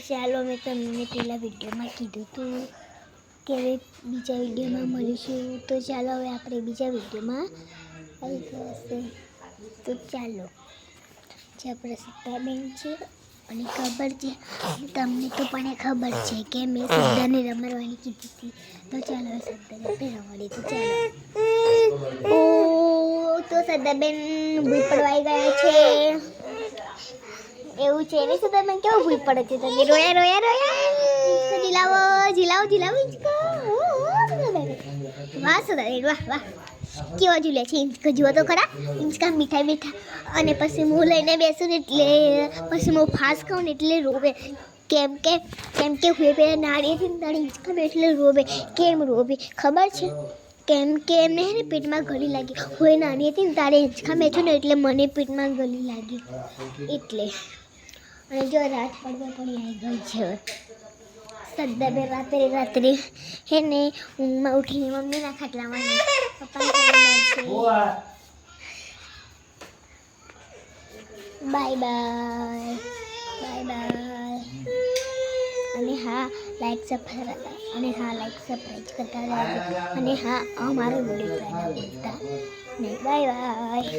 ચાલો મેં તમને પહેલા વિડીયોમાં કીધું હતું કે હવે બીજા વિડીયોમાં મળીશું, તો ચાલો હવે આપણે બીજા વિડીયોમાં આવી ગયા છે. તો ચાલો જે આપણે સીતાબેન છે અને ખબર છે તમને તો પણ ખબર છે કે મેં સિદ્ધાને રમાડવાની કીધી હતી. તો ચાલો સિદ્ધાને રમાડી. તો ચાલો તો સિદ્ધાબેન ભૂલ પડવાઈ ગયા છે. એવું છે ને સિદ્ધાબેન કેવું ભૂલ પડે છે? તમે રોયા રોયા રોયા જીલાવો જીલાવો જીલાવો હિંચકો. વાહ સિદ્ધાબેન વાહ વાહ, કેવો ઝૂલે છે હિંચકો. જુઓ તો ખરા હિંચકા મીઠા મીઠા. અને પછી હું લઈને બેસું ને એટલે પછી હું ફાસ ખાઉં ને એટલે રોવે. કેમ કે હું પેલા નાળી હતી ને તાળી હિંચકા એટલે રોવે. કેમ રોવે ખબર છે? કેમ કે એમને હે ને પેટમાં ગળી લાગી. હું નાની હતી ને તારે હિંચકા મેચું ને એટલે મને પેટમાં ગળી લાગી એટલે. અને જો રાત પડવા પણ આવી ગઈ છે. સિદ્ધાબેન રાત્રે હે ને ઊંઘમાં ઉઠીને મમ્મીના ખાટલામાં બાય બાય બાય બાય. અને હા લાઈક સબસ્ક્રાઈબ કરતા રહેજો. અને હા અમારો વિડીયો જોવાના ભૂલતા નહીં. Bye bye.